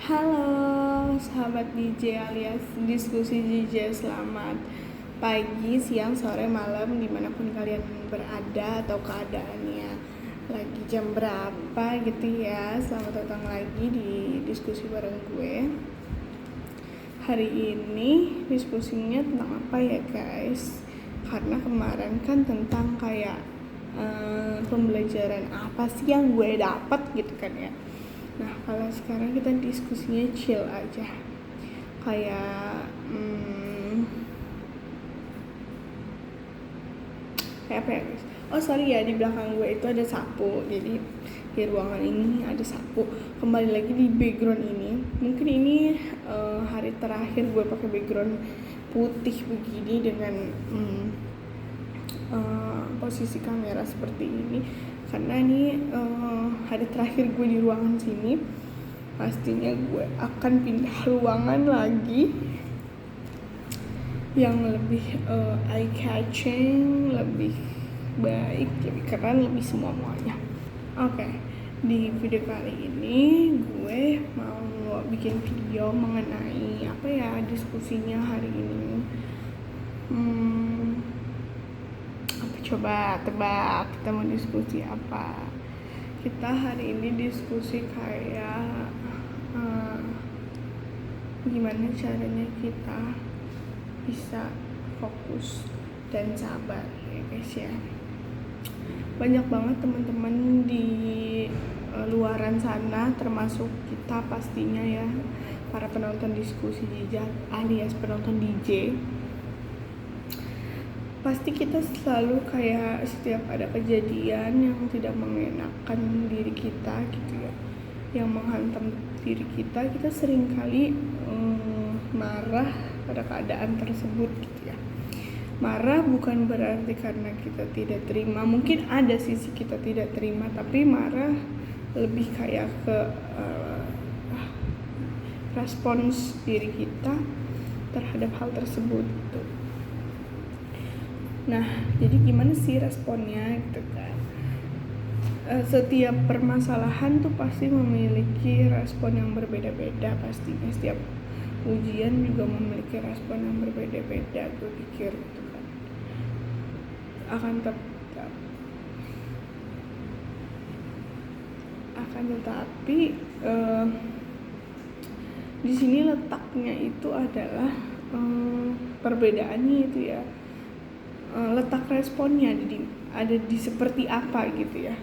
Halo sahabat DJ alias diskusi DJ, selamat pagi, siang, sore, malam dimanapun kalian berada atau keadaannya lagi jam berapa gitu ya. Selamat datang lagi di diskusi bareng gue. Hari ini diskusinya tentang apa ya guys? Karena kemarin kan tentang kayak pembelajaran apa sih yang gue dapat gitu kan ya. Nah kalau sekarang kita diskusinya chill aja, kayak kayak apa ya guys? Oh sorry ya, di belakang gue itu ada sapu, jadi di ruangan ini ada sapu. Kembali lagi di background ini, mungkin ini hari terakhir gue pakai background putih begini dengan posisi kamera seperti ini, karena ini hari terakhir gue di ruangan sini. Pastinya gue akan pindah ruangan lagi yang lebih eye catching, lebih baik, lebih keren, lebih semuanya. Oke, di video kali ini gue mau bikin video mengenai apa ya diskusinya hari ini. Coba tebak, kita mau diskusi apa? Kita hari ini diskusi kayak gimana caranya kita bisa fokus dan sabar ya guys ya. Banyak banget teman-teman di luaran sana, termasuk kita pastinya ya, para penonton diskusi jejak alias penonton DJ. Pasti kita selalu kayak setiap ada kejadian yang tidak mengenakan diri kita gitu ya, yang menghantam diri kita sering kali marah pada keadaan tersebut gitu ya. Marah bukan berarti karena kita tidak terima, mungkin ada sisi kita tidak terima, tapi marah lebih kayak ke respons diri kita terhadap hal tersebut gitu. Nah, jadi gimana sih responnya gitu kan? Setiap permasalahan tuh pasti memiliki respon yang berbeda-beda pastinya. Setiap ujian juga memiliki respon yang berbeda-beda, gue pikir gitu kan. Akan tetapi di sini letaknya itu adalah perbedaannya itu ya. Letak responnya ada di seperti apa gitu ya.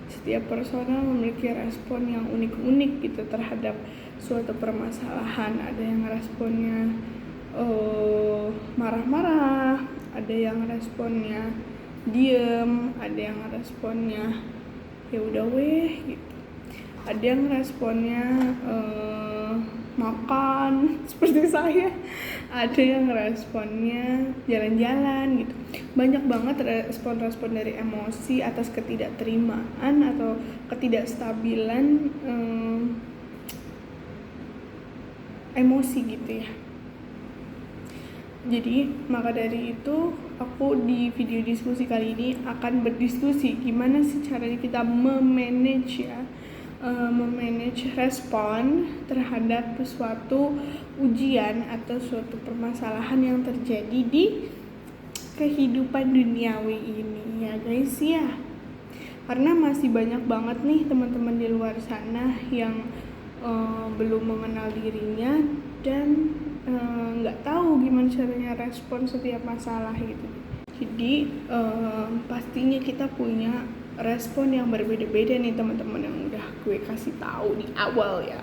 Setiap personal memiliki respon yang unik-unik gitu terhadap suatu permasalahan. Ada yang responnya marah-marah, ada yang responnya diem, ada yang responnya ya udah weh gitu, ada yang responnya makan seperti saya, ada yang responnya jalan-jalan gitu. Banyak banget respon-respon dari emosi atas ketidakterimaan atau ketidakstabilan emosi gitu ya. Jadi maka dari itu aku di video diskusi kali ini akan berdiskusi gimana sih caranya kita memanage respon terhadap suatu ujian atau suatu permasalahan yang terjadi di kehidupan duniawi ini ya guys ya. Karena masih banyak banget nih teman-teman di luar sana yang belum mengenal dirinya dan nggak tahu gimana caranya respon setiap masalah gitu. Jadi pastinya kita punya respon yang berbeda-beda nih teman-teman, yang udah gue kasih tahu di awal ya,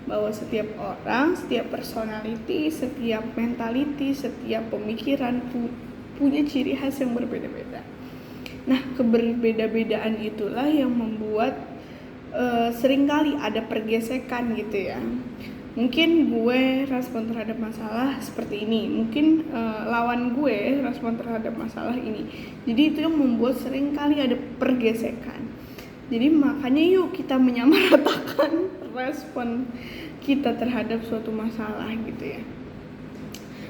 bahwa setiap orang, setiap personality, setiap mentality, setiap pemikiran punya ciri khas yang berbeda-beda. Nah, keberbeda-bedaan itulah yang membuat seringkali ada pergesekan gitu ya. Mungkin gue respon terhadap masalah seperti ini, mungkin lawan gue respon terhadap masalah ini. Jadi itu yang membuat seringkali ada pergesekan. Jadi makanya yuk kita menyamaratakan respon kita terhadap suatu masalah gitu ya.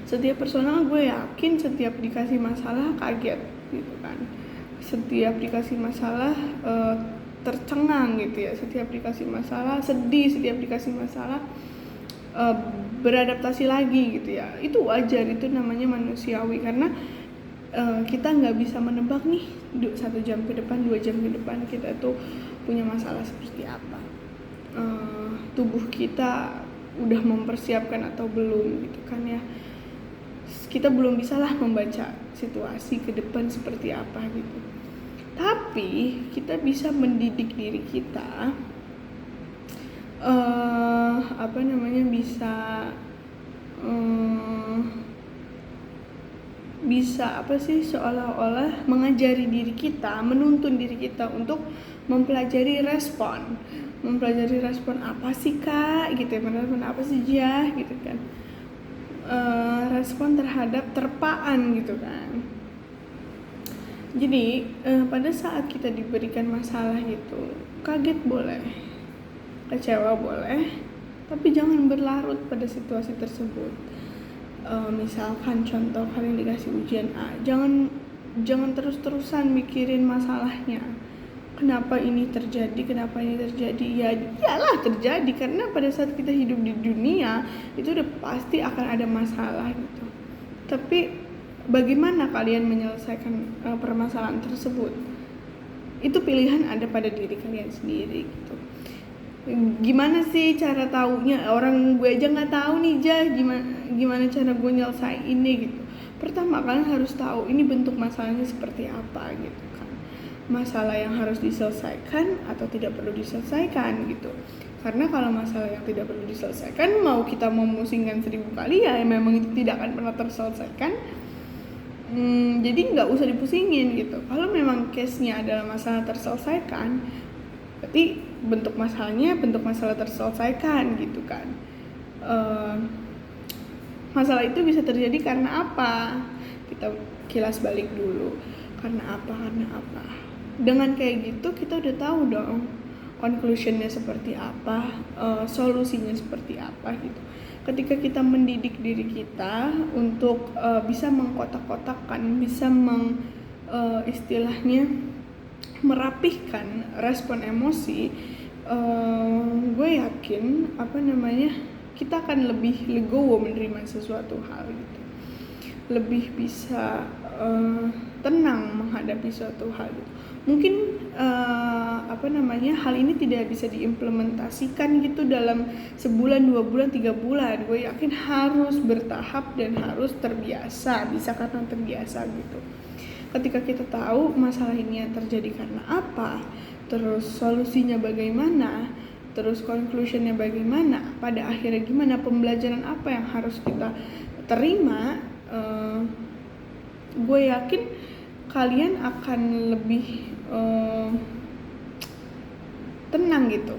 Setiap personal gue yakin setiap dikasih masalah kaget gitu kan. Setiap dikasih masalah tercengang gitu ya. Setiap dikasih masalah sedih, setiap dikasih masalah uh, beradaptasi lagi gitu ya. Itu wajar, itu namanya manusiawi, karena kita nggak bisa menebak nih 1 jam ke depan, 2 jam ke depan kita tuh punya masalah seperti apa, tubuh kita udah mempersiapkan atau belum gitu kan ya. Kita belum bisalah membaca situasi ke depan seperti apa gitu, tapi kita bisa mendidik diri kita, bisa seolah-olah mengajari diri kita, menuntun diri kita untuk mempelajari respon apa sih kak gitu ya, respon apa sih Jah gitu kan, respon terhadap terpaan gitu kan. Jadi pada saat kita diberikan masalah gitu, kaget boleh, kecewa boleh, tapi jangan berlarut pada situasi tersebut. Misalkan contoh kalian dikasih ujian A, jangan terus-terusan mikirin masalahnya. Kenapa ini terjadi? Ya iyalah terjadi, karena pada saat kita hidup di dunia itu udah pasti akan ada masalah gitu. Tapi bagaimana kalian menyelesaikan permasalahan tersebut? Itu pilihan ada pada diri kalian sendiri gitu. Gimana sih cara taunya? Orang gue aja nggak tahu nih Jah, gimana cara gue nyelesain ini gitu. Pertama kalian harus tahu ini bentuk masalahnya seperti apa gitu kan. Masalah yang harus diselesaikan atau tidak perlu diselesaikan gitu. Karena kalau masalah yang tidak perlu diselesaikan, mau kita memusingkan 1000 kali ya memang itu tidak akan pernah terselesaikan. Jadi nggak usah dipusingin gitu. Kalau memang case-nya adalah masalah terselesaikan, berarti bentuk masalah terselesaikan gitu kan. Masalah itu bisa terjadi karena apa? Kita kilas balik dulu. Karena apa? Dengan kayak gitu kita udah tahu dong conclusionnya seperti apa, solusinya seperti apa gitu. Ketika kita mendidik diri kita untuk bisa mengkotak-kotakkan, bisa istilahnya merapihkan respon emosi, gue yakin kita akan lebih legowo menerima sesuatu hal gitu, lebih bisa tenang menghadapi suatu hal gitu. Mungkin hal ini tidak bisa diimplementasikan gitu dalam sebulan, 2 bulan, 3 bulan. Gue yakin harus bertahap dan harus terbiasa, bisa karena terbiasa gitu. Ketika kita tahu masalah ini terjadi karena apa, terus solusinya bagaimana, terus conclusionnya bagaimana, pada akhirnya gimana, pembelajaran apa yang harus kita terima, gue yakin kalian akan lebih tenang gitu,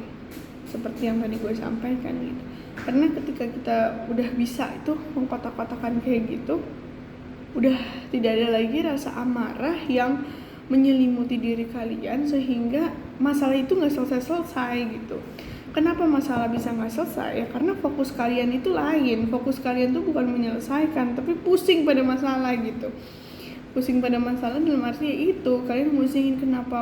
seperti yang tadi gue sampaikan gitu. Karena ketika kita udah bisa itu mengkotak-kotakan kayak gitu, udah tidak ada lagi rasa amarah yang menyelimuti diri kalian sehingga masalah itu nggak selesai gitu. Kenapa masalah bisa nggak selesai? Ya karena fokus kalian itu lain. Fokus kalian tuh bukan menyelesaikan, tapi pusing pada masalah gitu. Pusing pada masalah dalam arti itu kalian musingin kenapa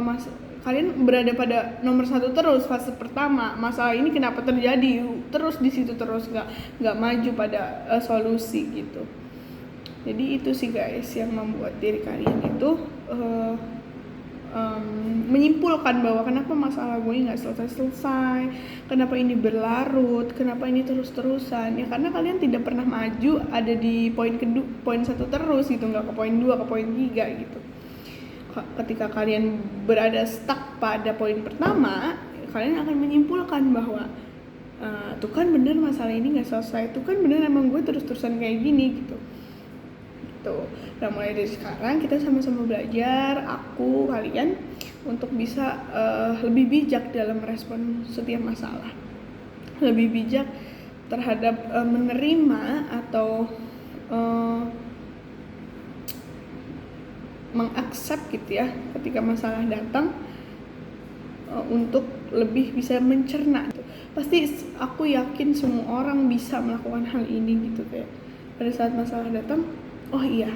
kalian berada pada nomor 1 terus fase pertama. Masalah ini kenapa terjadi? Terus di situ terus nggak maju pada solusi gitu. Jadi itu sih guys yang membuat diri kalian itu menyimpulkan bahwa kenapa masalah gue nggak selesai, kenapa ini berlarut, kenapa ini terus-terusan. Ya karena kalian tidak pernah maju, ada di poin 1 terus gitu, nggak ke poin 2, ke poin 3 gitu. Ketika kalian berada stuck pada poin pertama, kalian akan menyimpulkan bahwa tuh kan bener masalah ini nggak selesai, tuh kan bener emang gue terus-terusan kayak gini gitu. Nah mulai dari sekarang kita sama-sama belajar, aku, kalian, untuk bisa lebih bijak dalam merespon setiap masalah, lebih bijak terhadap menerima atau mengaccept gitu ya ketika masalah datang, untuk lebih bisa mencerna. Pasti aku yakin semua orang bisa melakukan hal ini gitu, kayak pada saat masalah datang, oh iya,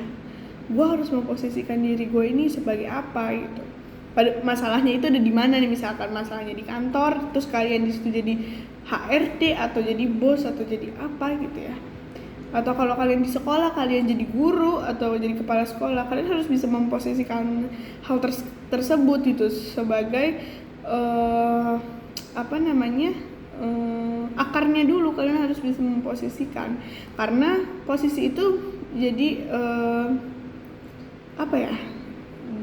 gue harus memposisikan diri gue ini sebagai apa gitu. Pada masalahnya itu ada di mana nih, misalkan masalahnya di kantor, terus kalian di situ jadi HRD atau jadi bos atau jadi apa gitu ya. Atau kalau kalian di sekolah, kalian jadi guru atau jadi kepala sekolah, kalian harus bisa memposisikan hal tersebut gitu sebagai akarnya dulu. Kalian harus bisa memposisikan, karena posisi itu jadi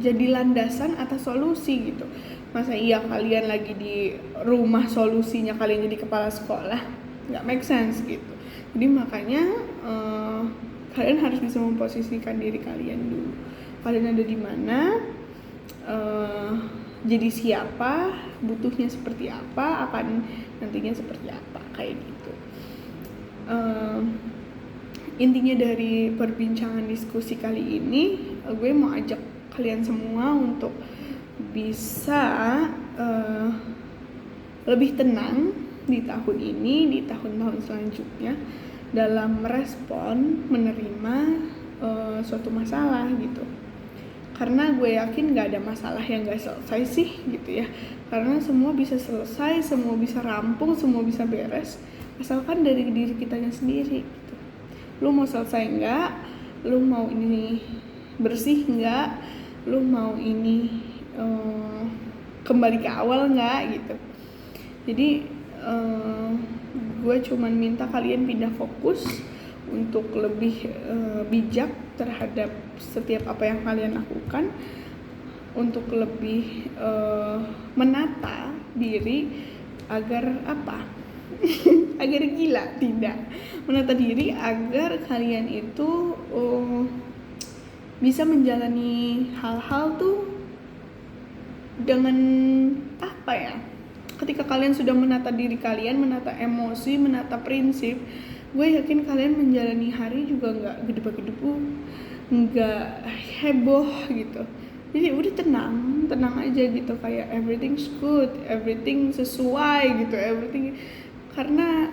jadi landasan atas solusi gitu. Masa iya kalian lagi di rumah solusinya kalian jadi kepala sekolah? Nggak make sense gitu. Jadi makanya kalian harus bisa memposisikan diri kalian dulu. Kalian ada di mana, jadi siapa, butuhnya seperti apa, akan nantinya seperti apa, kayak gitu. Intinya dari perbincangan diskusi kali ini, gue mau ajak kalian semua untuk bisa lebih tenang di tahun ini, di tahun-tahun selanjutnya dalam merespon, menerima suatu masalah gitu. Karena gue yakin gak ada masalah yang gak selesai sih gitu ya. Karena semua bisa selesai, semua bisa rampung, semua bisa beres, asalkan dari diri kitanya sendiri gitu. Lu mau selesai enggak? Lu mau ini bersih enggak? Lu mau ini kembali ke awal enggak gitu. Jadi gue cuman minta kalian pindah fokus untuk lebih bijak terhadap setiap apa yang kalian lakukan, untuk lebih menata diri agar agar gila, tidak menata diri agar kalian itu bisa menjalani hal-hal tuh dengan ketika kalian sudah menata diri kalian, menata emosi, menata prinsip, gue yakin kalian menjalani hari juga nggak gedebak-gedebu, nggak heboh gitu. Jadi udah tenang aja gitu, kayak everything's good, everything sesuai gitu, everything. Karena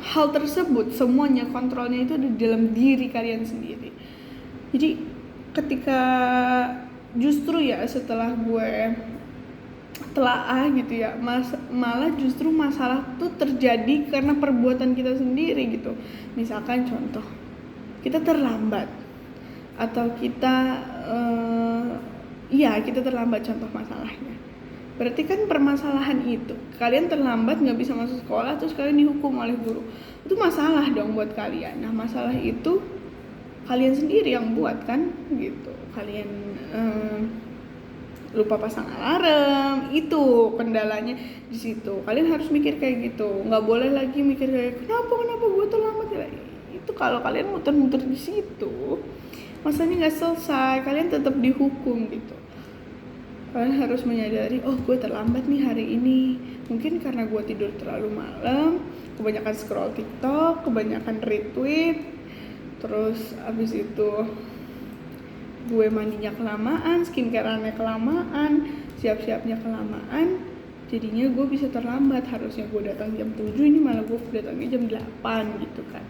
hal tersebut semuanya kontrolnya itu ada di dalam diri kalian sendiri. Jadi ketika justru ya setelah gue telaah gitu ya, malah justru masalah tuh terjadi karena perbuatan kita sendiri gitu. Misalkan contoh, kita terlambat atau kita kita terlambat, contoh masalahnya. Berarti kan permasalahan itu, kalian terlambat nggak bisa masuk sekolah terus kalian dihukum oleh guru, itu masalah dong buat kalian. Nah masalah itu kalian sendiri yang buat kan gitu. Kalian lupa pasang alarm, itu kendalanya di situ. Kalian harus mikir kayak gitu, nggak boleh lagi mikir kayak kenapa gue terlambat ya. Itu kalau kalian muter-muter di situ, masanya nggak selesai, kalian tetap dihukum gitu. Kalian harus menyadari, oh gue terlambat nih hari ini, mungkin karena gue tidur terlalu malam, kebanyakan scroll TikTok, kebanyakan retweet, terus abis itu gue mandinya kelamaan, skincare-nya kelamaan, siap-siapnya kelamaan, jadinya gue bisa terlambat. Harusnya gue datang jam 7, ini malah gue datangnya jam 8 gitu kan.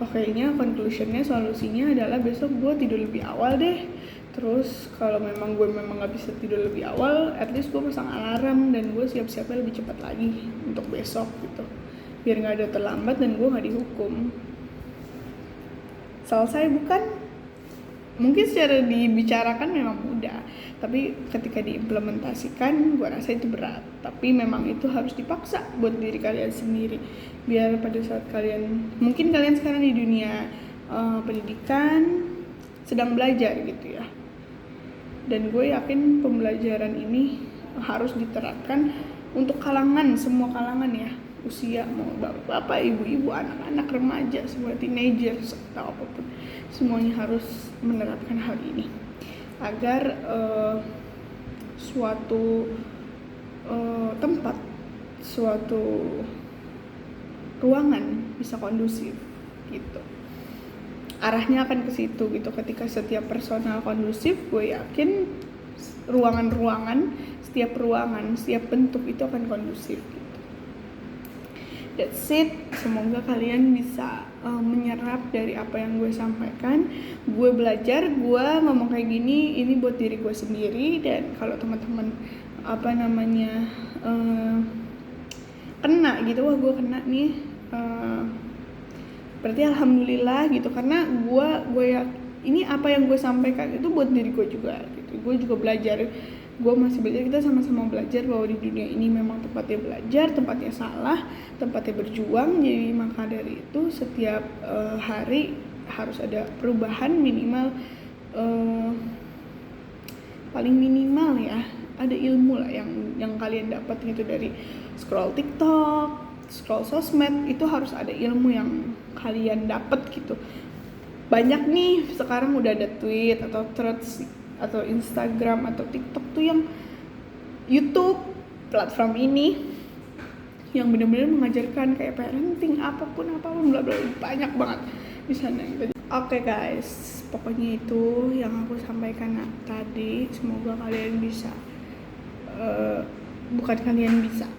Kayaknya conclusionnya, solusinya adalah besok gue tidur lebih awal deh. Terus kalau memang gue gak bisa tidur lebih awal, at least gue pasang alarm dan gue siap-siapnya lebih cepat lagi untuk besok gitu, biar gak ada terlambat dan gue gak dihukum. Selesai bukan? Mungkin secara dibicarakan memang mudah, tapi ketika diimplementasikan gue rasa itu berat. Tapi memang itu harus dipaksa buat diri kalian sendiri, biar pada saat mungkin kalian sekarang di dunia pendidikan sedang belajar gitu ya, dan gue yakin pembelajaran ini harus diterapkan untuk semua kalangan ya, usia, mau bapak, ibu-ibu, anak-anak, remaja, semua teenagers atau apapun, semuanya harus menerapkan hal ini agar suatu tempat, suatu ruangan bisa kondusif gitu. Arahnya akan ke situ gitu. Ketika setiap personal kondusif, gue yakin ruangan-ruangan, setiap ruangan, setiap bentuk itu akan kondusif gitu. That's it. Semoga kalian bisa menyerap dari apa yang gue sampaikan. Gue belajar, gue ngomong kayak gini, ini buat diri gue sendiri. Dan kalau teman-teman kena gitu, wah gue kena nih, berarti alhamdulillah gitu, karena gue ya ini apa yang gue sampaikan itu buat diri gue juga gitu. Gue juga belajar, gue masih belajar, kita sama-sama belajar bahwa di dunia ini memang tempatnya belajar, tempatnya salah, tempatnya berjuang. Jadi maka dari itu setiap hari harus ada perubahan minimal, paling minimal ya ada ilmu lah yang kalian dapat gitu dari scroll TikTok, scroll sosmed, itu harus ada ilmu yang kalian dapat gitu. Banyak nih sekarang udah ada tweet atau threads atau Instagram atau TikTok tuh yang YouTube, platform ini yang benar-benar mengajarkan kayak parenting apapun bla bla, banyak banget di sana gitu. Oke guys, pokoknya itu yang aku sampaikan tadi. Semoga kalian bisa, bukan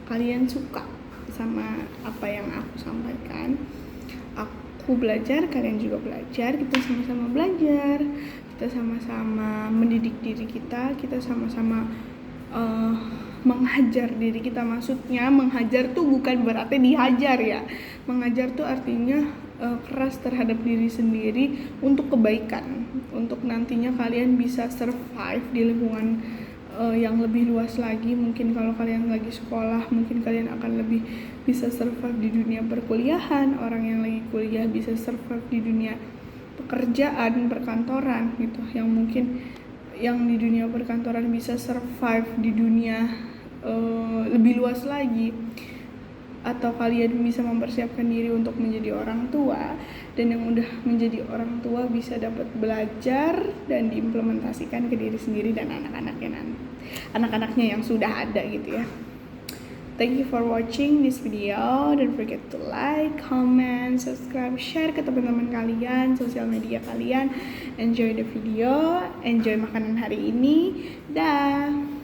kalian suka sama apa yang aku sampaikan. Aku belajar, kalian juga belajar, kita sama-sama belajar, kita sama-sama mendidik diri kita sama-sama menghajar diri kita. Maksudnya menghajar tuh bukan berarti dihajar ya. Mengajar tuh artinya keras terhadap diri sendiri untuk kebaikan, untuk nantinya kalian bisa survive di lingkungan yang lebih luas lagi. Mungkin kalau kalian lagi sekolah, mungkin kalian akan lebih bisa survive di dunia perkuliahan. Orang yang lagi kuliah bisa survive di dunia pekerjaan, perkantoran gitu. Yang mungkin yang di dunia perkantoran bisa survive di dunia lebih luas lagi. Atau kalian bisa mempersiapkan diri untuk menjadi orang tua, dan yang udah menjadi orang tua bisa dapat belajar dan diimplementasikan ke diri sendiri dan anak-anaknya yang sudah ada gitu ya. Thank you for watching this video. Don't forget to like, comment, subscribe, share ke teman-teman kalian, sosial media kalian. Enjoy the video, enjoy makanan hari ini. Dah.